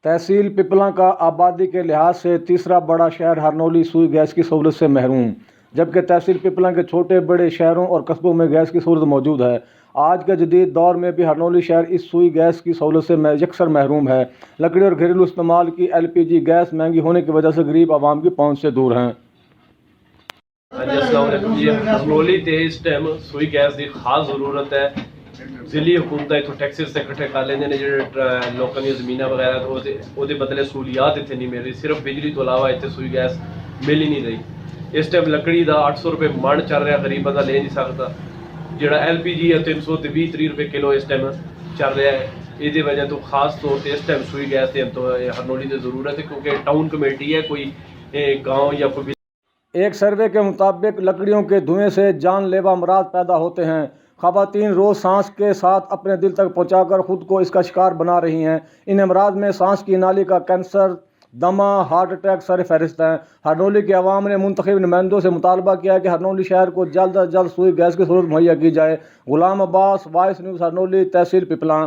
तहसील पिपला का आबादी के लिहाज से तीसरा बड़ा शहर हरनौली सुई गैस की सहूलत से महरूम, जबकि तहसील पिपला के छोटे बड़े शहरों और कस्बों में गैस की सहूलत मौजूद है। आज के जदीद दौर में भी हरनौली शहर इस सुई गैस की सहूलत से यकसर महरूम है। लकड़ी और घरेलू इस्तेमाल की LPG गैस महंगी होने की वजह से गरीब आवाम की पहुँच से दूर हैं। हरनौली ते इस टाइम सुई गैस की खास जरूरत है। जिली हुकूमत इतों टैक्सिस इकट्ठे कर लेंगे ने जो लोगों की जमीन वगैरह तो बदले सहूलियात इतने नहीं मिल रही, सिर्फ बिजली तो अलावा इतने सुई गैस मिल ही नहीं रही। इस टाइम लकड़ी का 800 रुपये मन चल रहा, गरीब बंदा ले नहीं सकता। जोड़ा LPG है 320-330 रुपये किलो इस टाइम चल रहा है। ये वजह तो खास तौर पर इस टाइम सुई गैस तो हरनौली की जरूरत है, क्योंकि टाउन कमेटी है कोई गाँव या कोई। एक सर्वे के मुताबिक लकड़ियों के धुएं से जानलेवा अमराज पैदा होते हैं। ख़वातीन रोज़ सांस के साथ अपने दिल तक पहुंचाकर खुद को इसका शिकार बना रही हैं। इन अमराज में सांस की नाली का कैंसर, दमा, हार्ट अटैक सर फहरिस्त हैं। हरनौली के अवाम ने मुंतखब नुमाइंदों से मुतालबा किया है कि हरनौली शहर को जल्द अज जल्द सुई गैस की सहूलत मुहैया की जाए। गुलाम अब्बास, वॉइस न्यूज़, हरनौली, तहसील पिपला।